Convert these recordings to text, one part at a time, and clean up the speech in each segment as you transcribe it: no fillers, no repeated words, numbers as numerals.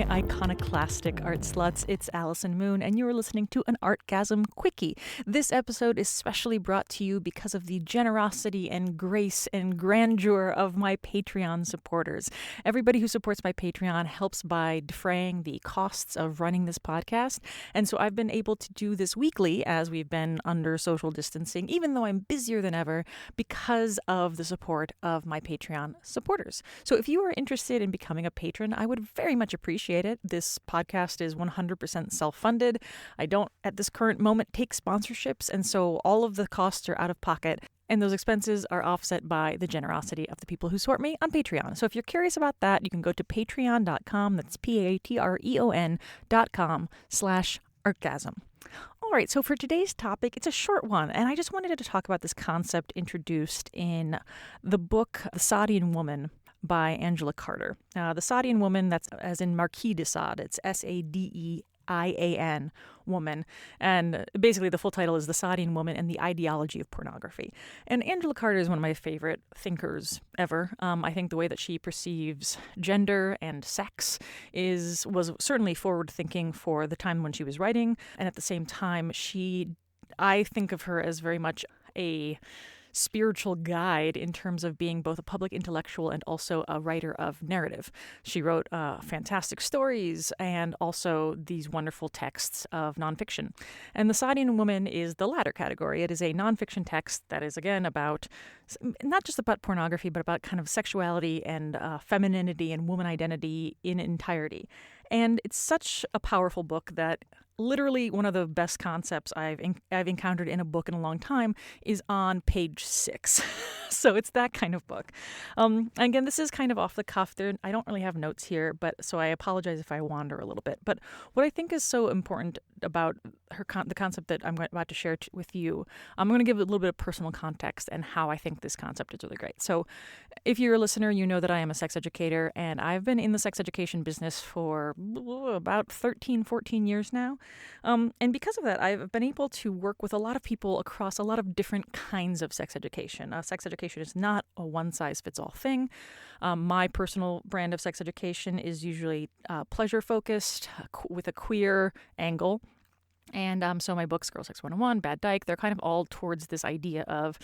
my iconoclastic art sluts, it's Allison Moon, and you are listening to an Artgasm Quickie. This episode is specially brought to you because of the generosity and grace and grandeur of my Patreon supporters. Everybody who supports my Patreon helps by defraying the costs of running this podcast, and so I've been able to do this weekly as we've been under social distancing, even though I'm busier than ever, because of the support of my Patreon supporters. So if you are interested in becoming a patron, I would very much appreciate it. This podcast is 100% self-funded. I don't, at this current moment, take sponsorships, and so all of the costs are out of pocket, and those expenses are offset by the generosity of the people who support me on Patreon. So if you're curious about that, you can go to patreon.com, that's patreon.com/Artgasm. All right, so for today's topic, it's a short one, and I just wanted to talk about this concept introduced in the book The Sadeian Woman by Angela Carter. The Sadeian Woman, that's as in Marquis de Sade, it's Sadeian Woman, and basically the full title is The Sadeian Woman and the Ideology of Pornography. And Angela Carter is one of my favorite thinkers ever. I think the way that she perceives gender and sex was certainly forward-thinking for the time when she was writing, and at the same time, I think of her as very much a spiritual guide in terms of being both a public intellectual and also a writer of narrative. She wrote fantastic stories and also these wonderful texts of nonfiction. And The Sadeian Woman is the latter category. It is a nonfiction text that is, again, about not just about pornography, but about kind of sexuality and femininity and woman identity in entirety. And it's such a powerful book that literally one of the best concepts I've encountered in a book in a long time is on page 6. So it's that kind of book. Again, this is kind of off the cuff. I don't really have notes here, so I apologize if I wander a little bit. But what I think is so important about the concept that I'm about to share with you, I'm going to give a little bit of personal context and how I think this concept is really great. So if you're a listener, you know that I am a sex educator, and I've been in the sex education business for about 13, 14 years now. And because of that, I've been able to work with a lot of people across a lot of different kinds of sex education. Sex education is not a one-size-fits-all thing. My personal brand of sex education is usually pleasure-focused with a queer angle. And so my books, Girl Sex 101, Bad Dyke, they're kind of all towards this idea of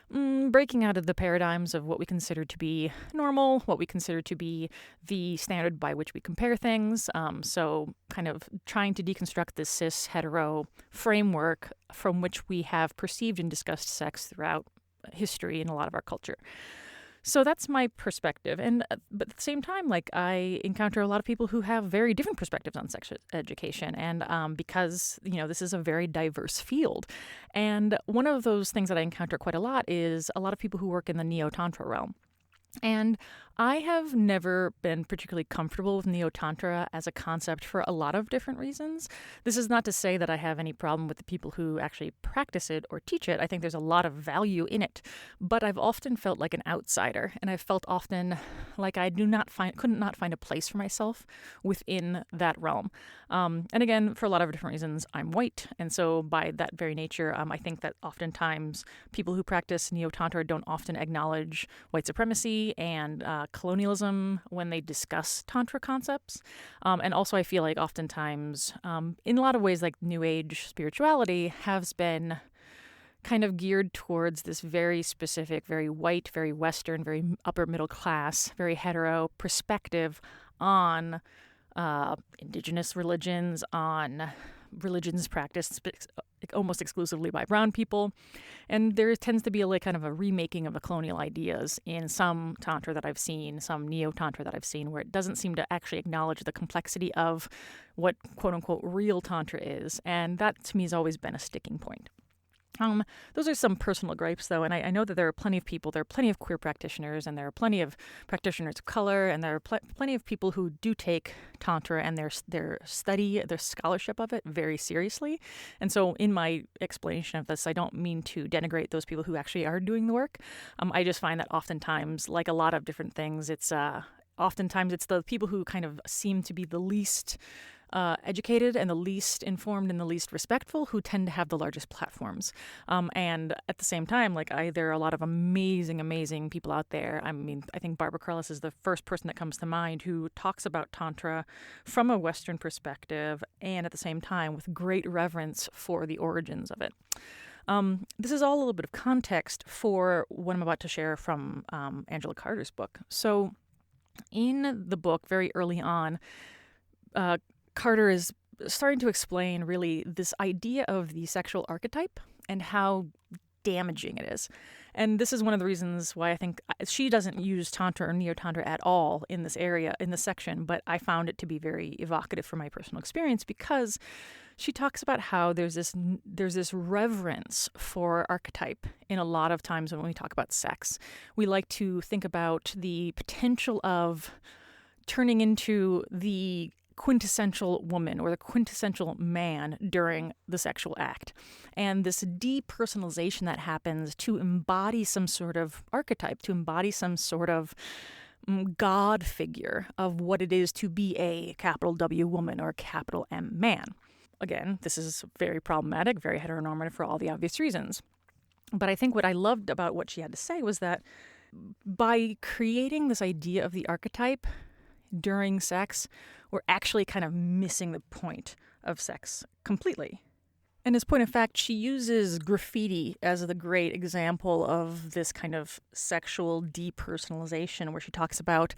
breaking out of the paradigms of what we consider to be normal, what we consider to be the standard by which we compare things. So kind of trying to deconstruct this cis-hetero framework from which we have perceived and discussed sex throughout history in a lot of our culture. So that's my perspective. But at the same time, I encounter a lot of people who have very different perspectives on sex education. And because, this is a very diverse field. And one of those things that I encounter quite a lot is a lot of people who work in the neo-tantra realm. And I have never been particularly comfortable with neo-tantra as a concept for a lot of different reasons. This is not to say that I have any problem with the people who actually practice it or teach it. I think there's a lot of value in it. But I've often felt like an outsider, and I've felt often like I couldn't not find a place for myself within that realm. And again, for a lot of different reasons, I'm white. And so by that very nature, I think that oftentimes people who practice neo-tantra don't often acknowledge white supremacy and colonialism when they discuss tantra concepts. And also I feel like oftentimes, in a lot of ways, like New Age spirituality has been kind of geared towards this very specific, very white, very Western, very upper middle class, very hetero perspective on indigenous religions, on religions practiced almost exclusively by brown people. And there tends to be kind of a remaking of the colonial ideas in some tantra that I've seen, some neo-tantra that I've seen, where it doesn't seem to actually acknowledge the complexity of what quote-unquote real tantra is. And that to me has always been a sticking point. Those are some personal gripes, though, and I know that there are plenty of people, there are plenty of queer practitioners, and there are plenty of practitioners of color, and there are plenty of people who do take Tantra and their study, their scholarship of it very seriously. And so in my explanation of this, I don't mean to denigrate those people who actually are doing the work. I just find that oftentimes, like a lot of different things, oftentimes it's the people who kind of seem to be the least educated and the least informed and the least respectful who tend to have the largest platforms. And at the same time, there are a lot of amazing, amazing people out there. I mean, I think Barbara Carlos is the first person that comes to mind who talks about Tantra from a Western perspective and at the same time with great reverence for the origins of it. This is all a little bit of context for what I'm about to share from Angela Carter's book. So in the book, very early on, Carter is starting to explain really this idea of the sexual archetype and how damaging it is. And this is one of the reasons why I think she doesn't use Tantra or Neo-Tantra at all in this area, in this section, but I found it to be very evocative for my personal experience because she talks about how there's this reverence for archetype in a lot of times when we talk about sex. We like to think about the potential of turning into the quintessential woman or the quintessential man during the sexual act. And this depersonalization that happens to embody some sort of archetype, to embody some sort of God figure of what it is to be a capital W woman or a capital M man. Again, this is very problematic, very heteronormative for all the obvious reasons. But I think what I loved about what she had to say was that by creating this idea of the archetype during sex, we're actually kind of missing the point of sex completely. And as point of fact, she uses graffiti as the great example of this kind of sexual depersonalization, where she talks about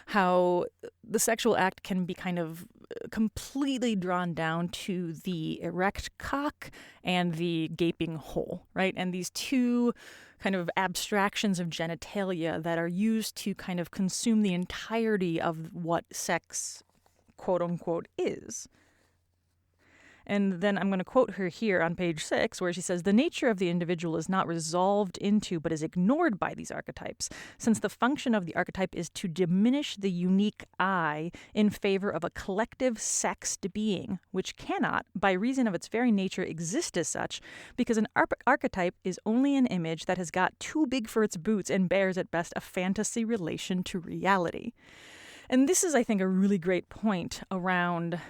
how the sexual act can be kind of completely drawn down to the erect cock and the gaping hole, right? And these two kind of abstractions of genitalia that are used to kind of consume the entirety of what sex, quote unquote, is. And then I'm going to quote her here on page 6, where she says, "The nature of the individual is not resolved into but is ignored by these archetypes, since the function of the archetype is to diminish the unique I in favor of a collective sexed being, which cannot, by reason of its very nature, exist as such, because an archetype is only an image that has got too big for its boots and bears at best a fantasy relation to reality." And this is, I think, a really great point around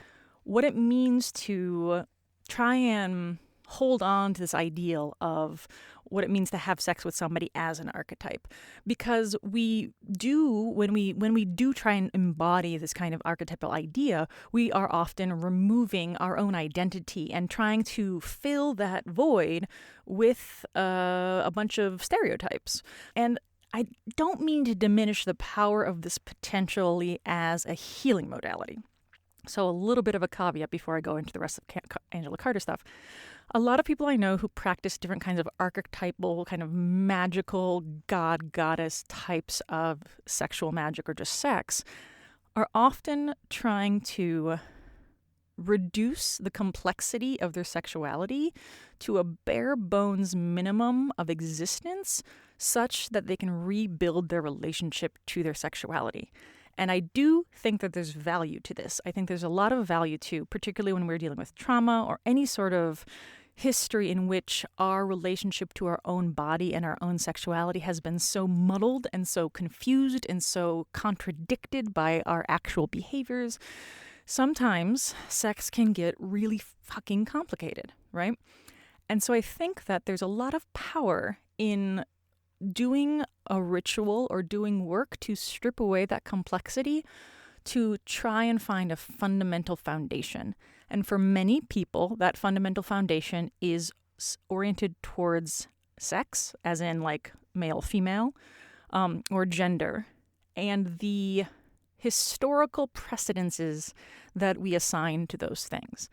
what it means to try and hold on to this ideal of what it means to have sex with somebody as an archetype. Because we do, when we do try and embody this kind of archetypal idea, we are often removing our own identity and trying to fill that void with a bunch of stereotypes. And I don't mean to diminish the power of this potentially as a healing modality. So a little bit of a caveat before I go into the rest of Angela Carter stuff. A lot of people I know who practice different kinds of archetypal, kind of magical god, goddess types of sexual magic or just sex are often trying to reduce the complexity of their sexuality to a bare bones minimum of existence such that they can rebuild their relationship to their sexuality. And I do think that there's value to this. I think there's a lot of value to, particularly when we're dealing with trauma or any sort of history in which our relationship to our own body and our own sexuality has been so muddled and so confused and so contradicted by our actual behaviors. Sometimes sex can get really fucking complicated, right? And so I think that there's a lot of power in doing a ritual or doing work to strip away that complexity to try and find a fundamental foundation. And for many people, that fundamental foundation is oriented towards sex, as in like male, female, or gender, and the historical precedences that we assign to those things.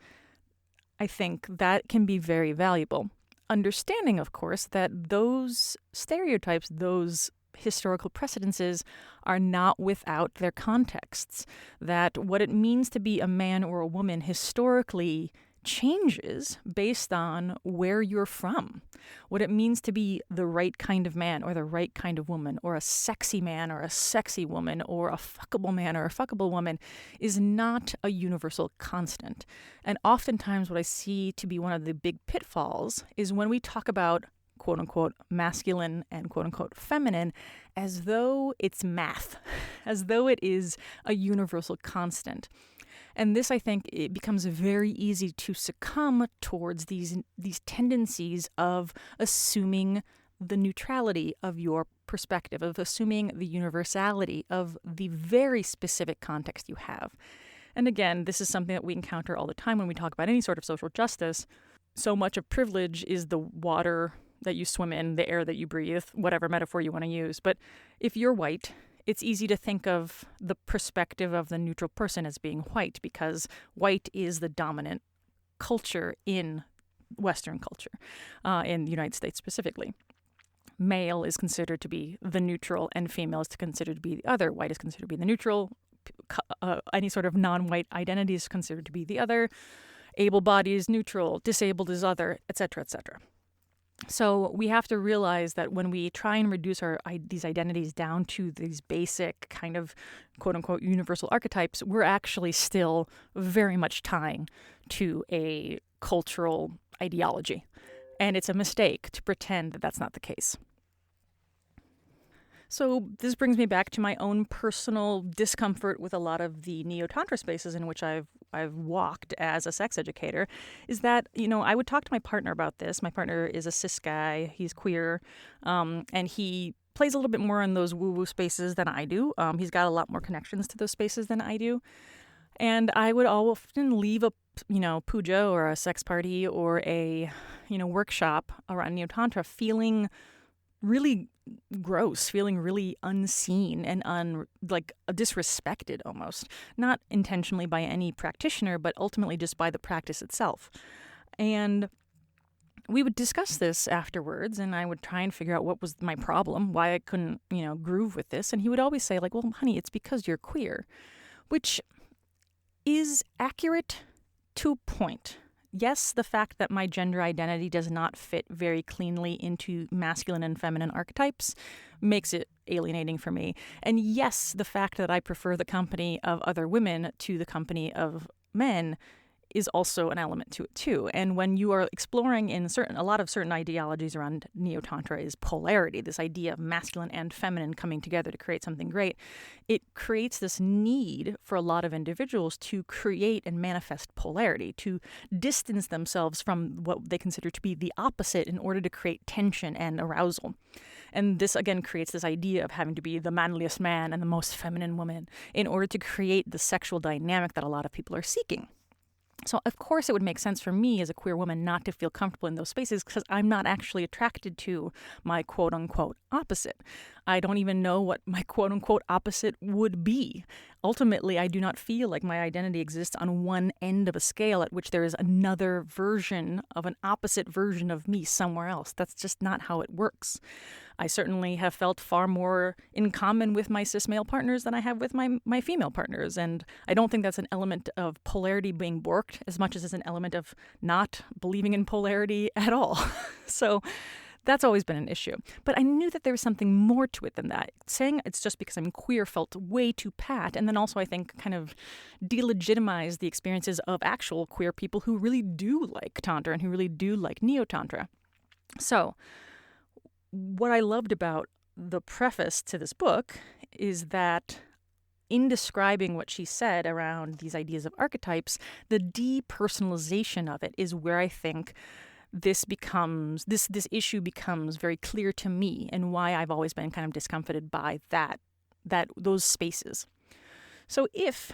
I think that can be very valuable. Understanding, of course, that those stereotypes, those historical precedences are not without their contexts, that what it means to be a man or a woman historically changes based on where you're from. What it means to be the right kind of man or the right kind of woman, or a sexy man or a sexy woman, or a fuckable man or a fuckable woman is not a universal constant. And oftentimes what I see to be one of the big pitfalls is when we talk about quote unquote masculine and quote unquote feminine as though it's math, as though it is a universal constant. And this, I think, it becomes very easy to succumb towards these tendencies of assuming the neutrality of your perspective, of assuming the universality of the very specific context you have. And again, this is something that we encounter all the time when we talk about any sort of social justice. So much of privilege is the water that you swim in, the air that you breathe, whatever metaphor you want to use. But if you're white, it's easy to think of the perspective of the neutral person as being white, because white is the dominant culture in Western culture, in the United States specifically. Male is considered to be the neutral, and female is considered to be the other. White is considered to be the neutral. Any sort of non-white identity is considered to be the other. Able-bodied is neutral. Disabled is other, etc., etc. So we have to realize that when we try and reduce these identities down to these basic kind of quote-unquote universal archetypes, we're actually still very much tying to a cultural ideology. And it's a mistake to pretend that that's not the case. So this brings me back to my own personal discomfort with a lot of the neo-tantra spaces in which I've walked as a sex educator, is that, I would talk to my partner about this. My partner is a cis guy. He's queer, and he plays a little bit more in those woo-woo spaces than I do. He's got a lot more connections to those spaces than I do. And I would often leave a, puja or a sex party or a, workshop around neo-tantra feeling really gross, feeling really unseen and disrespected almost. Not intentionally by any practitioner, but ultimately just by the practice itself. And we would discuss this afterwards, and I would try and figure out what was my problem, why I couldn't, groove with this. And he would always say, well, honey, it's because you're queer, which is accurate to a point. Yes, the fact that my gender identity does not fit very cleanly into masculine and feminine archetypes makes it alienating for me. And yes, the fact that I prefer the company of other women to the company of men is also an element to it too. And when you are exploring in a lot of certain ideologies around neo-tantra is polarity, this idea of masculine and feminine coming together to create something great, it creates this need for a lot of individuals to create and manifest polarity, to distance themselves from what they consider to be the opposite in order to create tension and arousal. And this, again, creates this idea of having to be the manliest man and the most feminine woman in order to create the sexual dynamic that a lot of people are seeking. So, of course, it would make sense for me as a queer woman not to feel comfortable in those spaces because I'm not actually attracted to my quote-unquote opposite. I don't even know what my quote-unquote opposite would be. Ultimately, I do not feel like my identity exists on one end of a scale at which there is another version of an opposite version of me somewhere else. That's just not how it works. I certainly have felt far more in common with my cis male partners than I have with my female partners. And I don't think that's an element of polarity being borked as much as it's an element of not believing in polarity at all. So that's always been an issue. But I knew that there was something more to it than that. Saying it's just because I'm queer felt way too pat. And then also I think kind of delegitimized the experiences of actual queer people who really do like Tantra and who really do like Neo-Tantra. So what I loved about the preface to this book is that in describing what she said around these ideas of archetypes, the depersonalization of it is where I think this issue becomes very clear to me and why I've always been kind of discomfited by those spaces. So if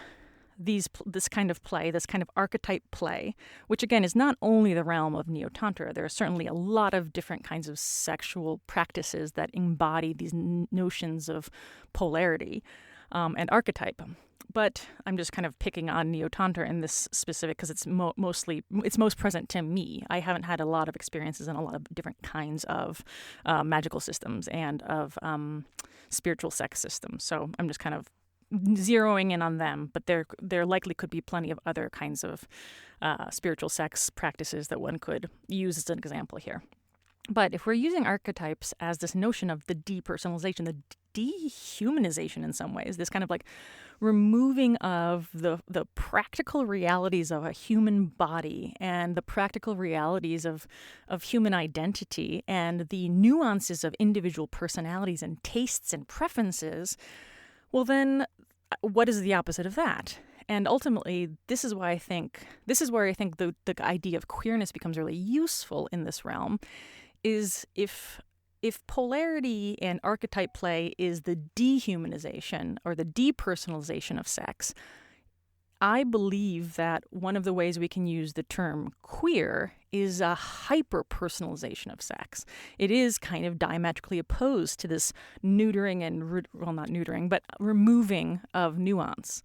this kind of play, this kind of archetype play, which again is not only the realm of Neo-Tantra, there are certainly a lot of different kinds of sexual practices that embody these notions of polarity and archetype. But I'm just kind of picking on Neo-Tantra in this specific because it's most present to me. I haven't had a lot of experiences in a lot of different kinds of magical systems and of spiritual sex systems. So I'm just kind of zeroing in on them, but there likely could be plenty of other kinds of spiritual sex practices that one could use as an example here. But if we're using archetypes as this notion of the depersonalization, the dehumanization in some ways, this kind of like removing of the practical realities of a human body and the practical realities of human identity and the nuances of individual personalities and tastes and preferences, well then, what is the opposite of that? And ultimately, this is where I think the idea of queerness becomes really useful in this realm, is if polarity and archetype play is the dehumanization or the depersonalization of sex, I believe that one of the ways we can use the term queer is a hyper-personalization of sex. It is kind of diametrically opposed to this neutering and, well, not neutering, but removing of nuance.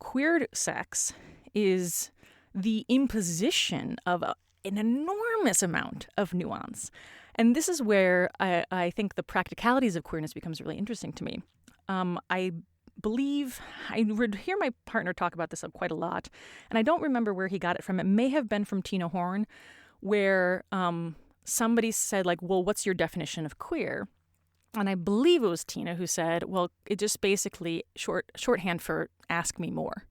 Queer sex is the imposition of an enormous amount of nuance. And this is where I think the practicalities of queerness becomes really interesting to me. I believe I would hear my partner talk about this quite a lot, and I don't remember where he got it from. It may have been from Tina Horn, where somebody said, like, well, what's your definition of queer? And I believe it was Tina who said, well, it just basically shorthand for ask me more.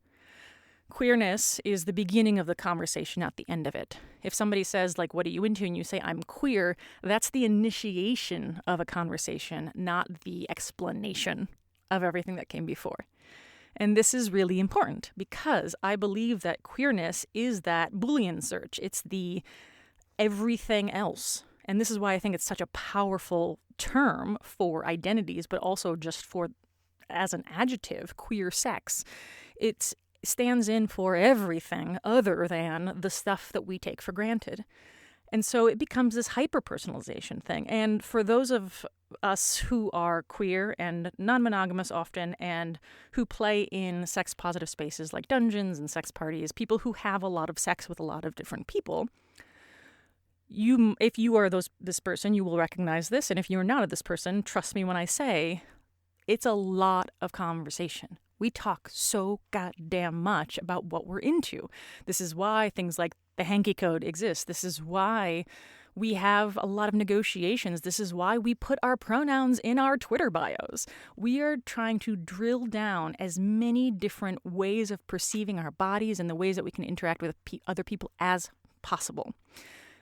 Queerness is the beginning of the conversation, not the end of it. If somebody says, like, what are you into? And you say, I'm queer, that's the initiation of a conversation, not the explanation of everything that came before. And this is really important because I believe that queerness is that Boolean search. It's the everything else. And this is why I think it's such a powerful term for identities, but also just for, as an adjective, queer sex. It stands in for everything other than the stuff that we take for granted. And so it becomes this hyper-personalization thing. And for those of us who are queer and non-monogamous often and who play in sex-positive spaces like dungeons and sex parties, people who have a lot of sex with a lot of different people, if you are this person, you will recognize this. And if you are not this person, trust me when I say it's a lot of conversation. We talk so goddamn much about what we're into. This is why things like the hanky code exist. This is why we have a lot of negotiations. This is why we put our pronouns in our Twitter bios. We are trying to drill down as many different ways of perceiving our bodies and the ways that we can interact with other people as possible.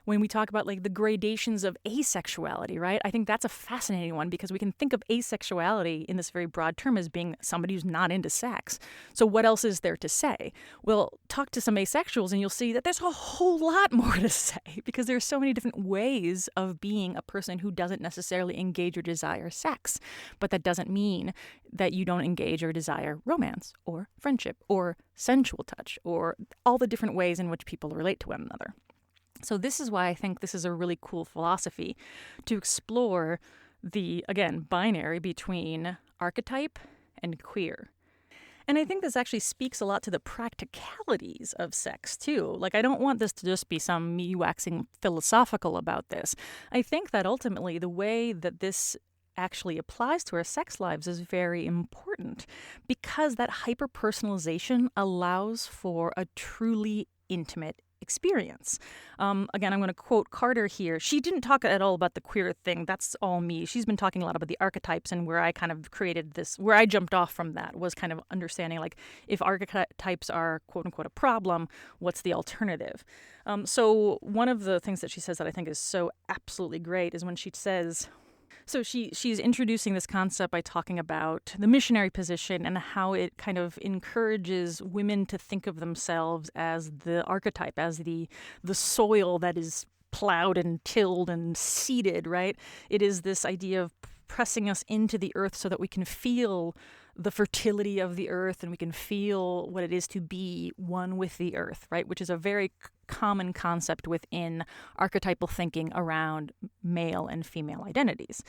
When we talk about like the gradations of asexuality, right? I think that's a fascinating one because we can think of asexuality in this very broad term as being somebody who's not into sex. So what else is there to say? Well, talk to some asexuals and you'll see that there's a whole lot more to say because there's so many different ways of being a person who doesn't necessarily engage or desire sex. But that doesn't mean that you don't engage or desire romance or friendship or sensual touch or all the different ways in which people relate to one another. So this is why I think this is a really cool philosophy to explore the, again, binary between archetype and queer. And I think this actually speaks a lot to the practicalities of sex, too. Like, I don't want this to just be me waxing philosophical about this. I think that ultimately the way that this actually applies to our sex lives is very important because that hyper-personalization allows for a truly intimate experience. Again, I'm going to quote Carter here. She didn't talk at all about the queer thing. That's all me. She's been talking a lot about the archetypes, and where I kind of created this, where I jumped off from that was kind of understanding, like, if archetypes are quote unquote a problem, what's the alternative? So one of the things that she says that I think is so absolutely great is when she says, so she's introducing this concept by talking about the missionary position and how it kind of encourages women to think of themselves as the archetype, as the soil that is plowed and tilled and seeded, right? It is this idea of pressing us into the earth so that we can feel the fertility of the earth and we can feel what it is to be one with the earth, right? Which is a very common concept within archetypal thinking around male and female identities.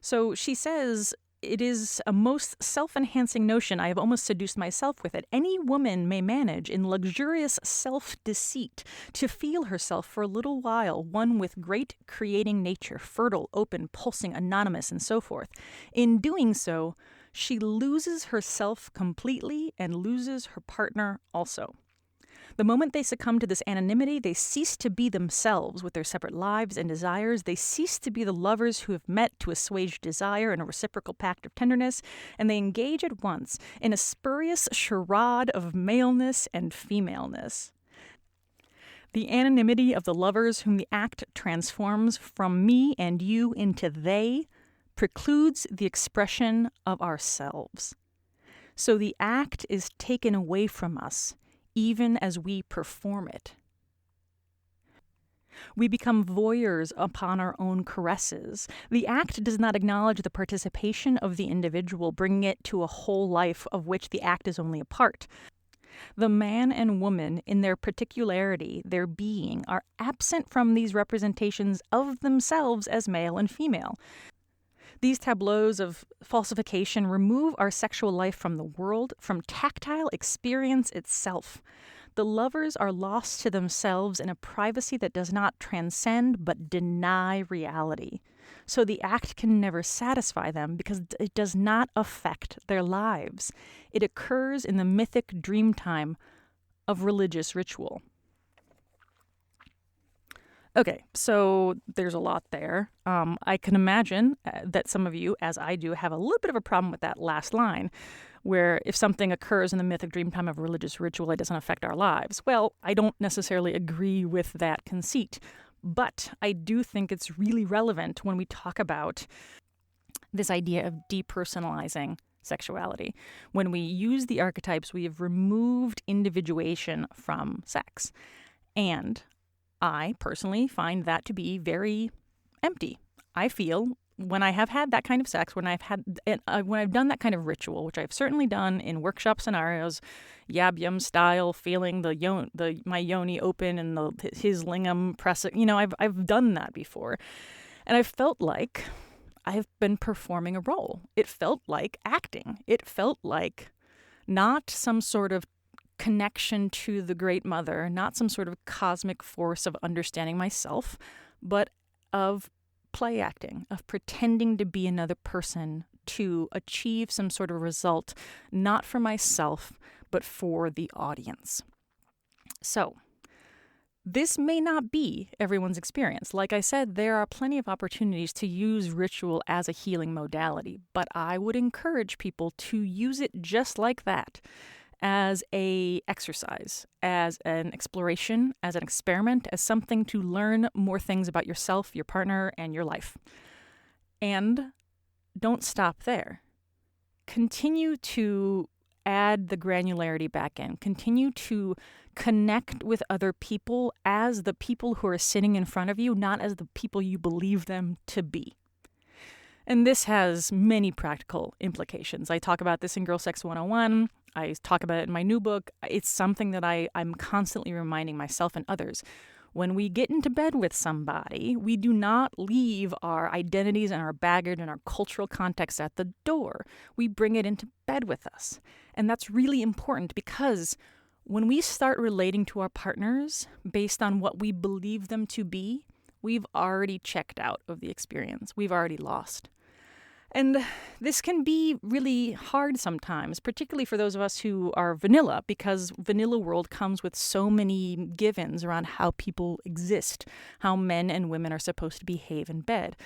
So she says, it is a most self-enhancing notion. I have almost seduced myself with it. Any woman may manage in luxurious self-deceit to feel herself for a little while one with great creating nature, fertile, open, pulsing, anonymous, and so forth. In doing so, she loses herself completely and loses her partner also. The moment they succumb to this anonymity, they cease to be themselves with their separate lives and desires. They cease to be the lovers who have met to assuage desire in a reciprocal pact of tenderness, and they engage at once in a spurious charade of maleness and femaleness. The anonymity of the lovers whom the act transforms from me and you into they precludes the expression of ourselves. So the act is taken away from us, even as we perform it. We become voyeurs upon our own caresses. The act does not acknowledge the participation of the individual, bringing it to a whole life of which the act is only a part. The man and woman, in their particularity, their being, are absent from these representations of themselves as male and female. These tableaus of falsification remove our sexual life from the world, from tactile experience itself. The lovers are lost to themselves in a privacy that does not transcend but deny reality. So the act can never satisfy them because it does not affect their lives. It occurs in the mythic dream time of religious ritual. Okay, so there's a lot there. I can imagine that some of you, as I do, have a little bit of a problem with that last line, where if something occurs in the mythic dream time of religious ritual, it doesn't affect our lives. Well, I don't necessarily agree with that conceit, but I do think it's really relevant when we talk about this idea of depersonalizing sexuality. When we use the archetypes, we have removed individuation from sex. And I personally find that to be very empty. I feel when I have had that kind of sex, when I've done that kind of ritual, which I've certainly done in workshop scenarios, yab yum style, feeling my yoni open and his lingam pressing, I've done that before, and I felt like I've been performing a role. It felt like acting. It felt like not some sort of connection to the Great Mother, not some sort of cosmic force of understanding myself, but of play acting, of pretending to be another person to achieve some sort of result, not for myself, but for the audience. So, this may not be everyone's experience. Like I said, there are plenty of opportunities to use ritual as a healing modality, but I would encourage people to use it just like that, as a exercise, as an exploration, as an experiment, as something to learn more things about yourself, your partner, and your life. And don't stop there. Continue to add the granularity back in. Continue to connect with other people as the people who are sitting in front of you, not as the people you believe them to be. And this has many practical implications. I talk about this in Girl Sex 101. I talk about it in my new book. It's something that I'm constantly reminding myself and others. When we get into bed with somebody, we do not leave our identities and our baggage and our cultural context at the door. We bring it into bed with us. And that's really important because when we start relating to our partners based on what we believe them to be, we've already checked out of the experience. We've already lost. And this can be really hard sometimes, particularly for those of us who are vanilla, because vanilla world comes with so many give-ins around how people exist, how men and women are supposed to behave in bed.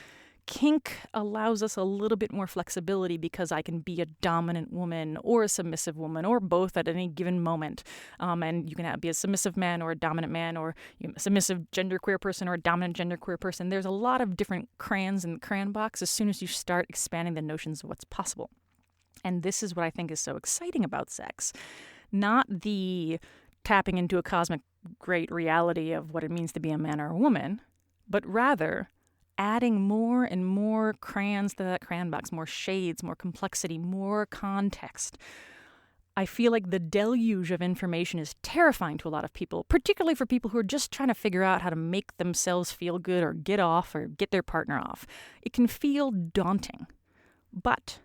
Kink allows us a little bit more flexibility because I can be a dominant woman or a submissive woman or both at any given moment. And you can be a submissive man or a dominant man or a submissive genderqueer person or a dominant genderqueer person. There's a lot of different crayons in the crayon box as soon as you start expanding the notions of what's possible. And this is what I think is so exciting about sex. Not the tapping into a cosmic great reality of what it means to be a man or a woman, but rather adding more and more crayons to that crayon box, more shades, more complexity, more context. I feel like the deluge of information is terrifying to a lot of people, particularly for people who are just trying to figure out how to make themselves feel good or get off or get their partner off. It can feel daunting. But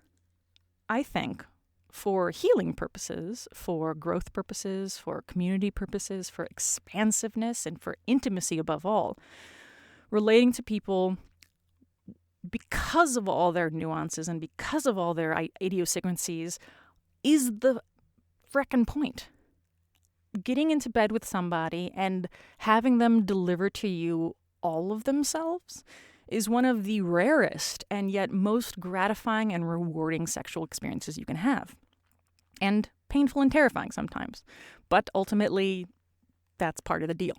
I think for healing purposes, for growth purposes, for community purposes, for expansiveness, and for intimacy above all, relating to people because of all their nuances and because of all their idiosyncrasies is the frickin' point. Getting into bed with somebody and having them deliver to you all of themselves is one of the rarest and yet most gratifying and rewarding sexual experiences you can have. And painful and terrifying sometimes. But ultimately, that's part of the deal.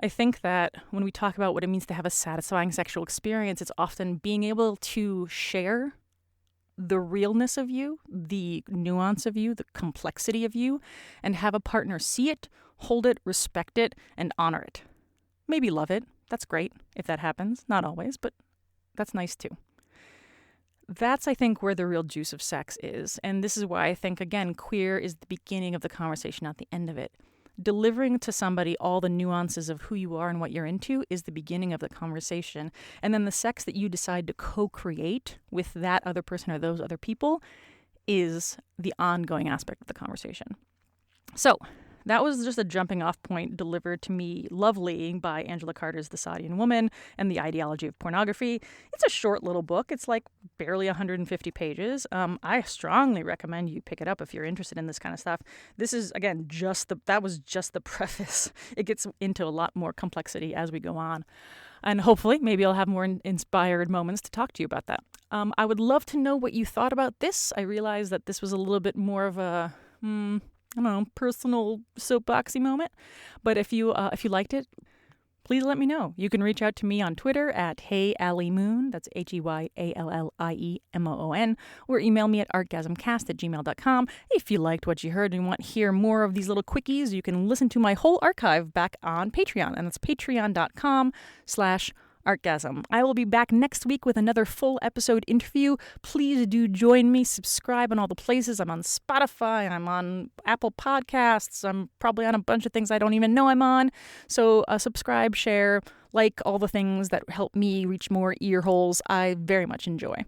I think that when we talk about what it means to have a satisfying sexual experience, it's often being able to share the realness of you, the nuance of you, the complexity of you, and have a partner see it, hold it, respect it, and honor it. Maybe love it. That's great if that happens. Not always, but that's nice too. That's, I think, where the real juice of sex is. And this is why I think, again, queer is the beginning of the conversation, not the end of it. Delivering to somebody all the nuances of who you are and what you're into is the beginning of the conversation. And then the sex that you decide to co-create with that other person or those other people is the ongoing aspect of the conversation. So that was just a jumping off point delivered to me lovely by Angela Carter's The Sadeian Woman and the Ideology of Pornography. It's a short little book. It's like barely 150 pages. I strongly recommend you pick it up if you're interested in this kind of stuff. This is, again, that was just the preface. It gets into a lot more complexity as we go on. And hopefully, maybe I'll have more inspired moments to talk to you about that. I would love to know what you thought about this. I realized that this was a little bit more of a personal soapboxy moment. But if you liked it, please let me know. You can reach out to me on Twitter at HeyAllieMoon, that's HeyAllieMoon, or email me at artgasmcast@gmail.com. If you liked what you heard and want to hear more of these little quickies, you can listen to my whole archive back on Patreon, and that's patreon.com/Artgasm. I will be back next week with another full episode interview. Please do join me. Subscribe on all the places. I'm on Spotify. I'm on Apple Podcasts. I'm probably on a bunch of things I don't even know I'm on. So subscribe, share, like all the things that help me reach more ear holes I very much enjoy.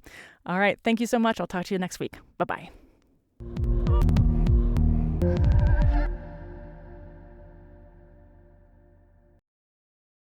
All right. Thank you so much. I'll talk to you next week. Bye-bye.